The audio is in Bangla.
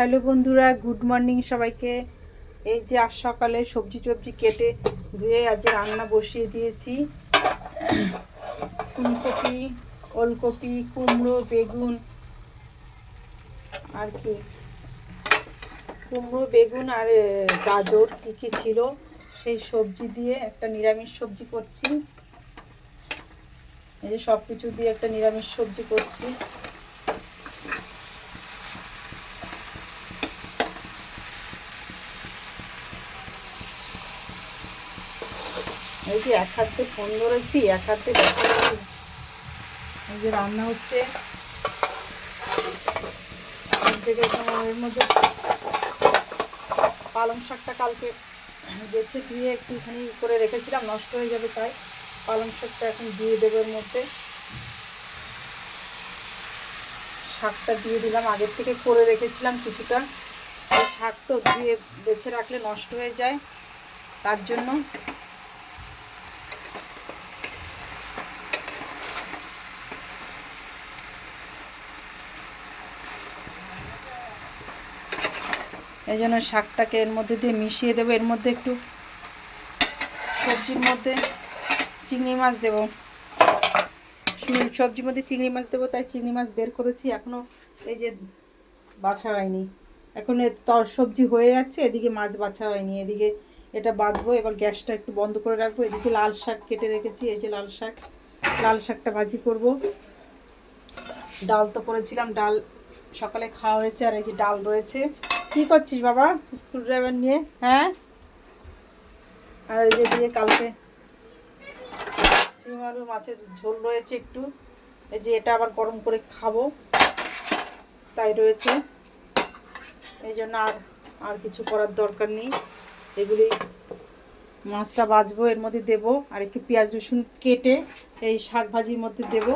হ্যালো বন্ধুরা, গুড মর্নিং সবাইকে। এই যে আজ সকালে সবজি টবজি কেটে ধুয়ে আজ রান্না বসিয়ে দিয়েছি। ফুলকপি, ওলকপি, কুমড়ো, বেগুন আর কি কুমড়ো, বেগুন আর গাজর কী ছিল সেই সবজি দিয়ে একটা নিরামিষ সবজি করছি। এই যে সব কিছু দিয়ে একটা নিরামিষ সবজি করছি। এই যে এক হাতে ফোন ধরেছি, এক হাতে দেখাচ্ছি। এই যে রান্না হচ্ছে, এর মধ্যে পালং শাকটা কালকে বেছে দিয়ে একটুখানি করে রেখেছিলাম, নষ্ট হয়ে যাবে, তাই পালং শাকটা এখন দিয়ে দেবো। এর মধ্যে শাকটা দিয়ে দিলাম, আগের থেকে করে রেখেছিলাম কিছুটা। এই শাক তো দিয়ে বেছে রাখলে নষ্ট হয়ে যায়, তার জন্য এই জন্য শাকটাকে এর মধ্যে দিয়ে মিশিয়ে দেবো। এর মধ্যে একটু সবজির মধ্যে চিংড়ি মাছ দেবো, সবজির মধ্যে চিংড়ি মাছ দেবো, তাই চিংড়ি মাছ বের করেছি। এখনও এই যে বাছা হয়নি, এখন সবজি হয়ে যাচ্ছে, এদিকে মাছ বাছা হয়নি। এদিকে এটা বাঁধবো, এবার গ্যাসটা একটু বন্ধ করে রাখবো। এদিকে লাল শাক কেটে রেখেছি, এই যে লাল শাকটা ভাজি করব। ডাল তো করেছিলাম, ডাল সকালে খাওয়া হয়েছে, আর এই যে ডাল রয়েছে। কি করছিস বাবা স্ক্রু ড্রাইভার নিয়ে? হ্যাঁ, আর এই যে দিয়ে কালকে শিম আলু মাছের ঝোল রয়েছে একটু, এই যে এটা আবার গরম করে খাবো, তাই রয়েছে। এই জন্য আর কিছু করার দরকার নেই। এগুলি মাছটা ভাজবো, এর মধ্যে দেবো, আর একটু পেঁয়াজ রসুন কেটে এই শাক ভাজির মধ্যে দেবো।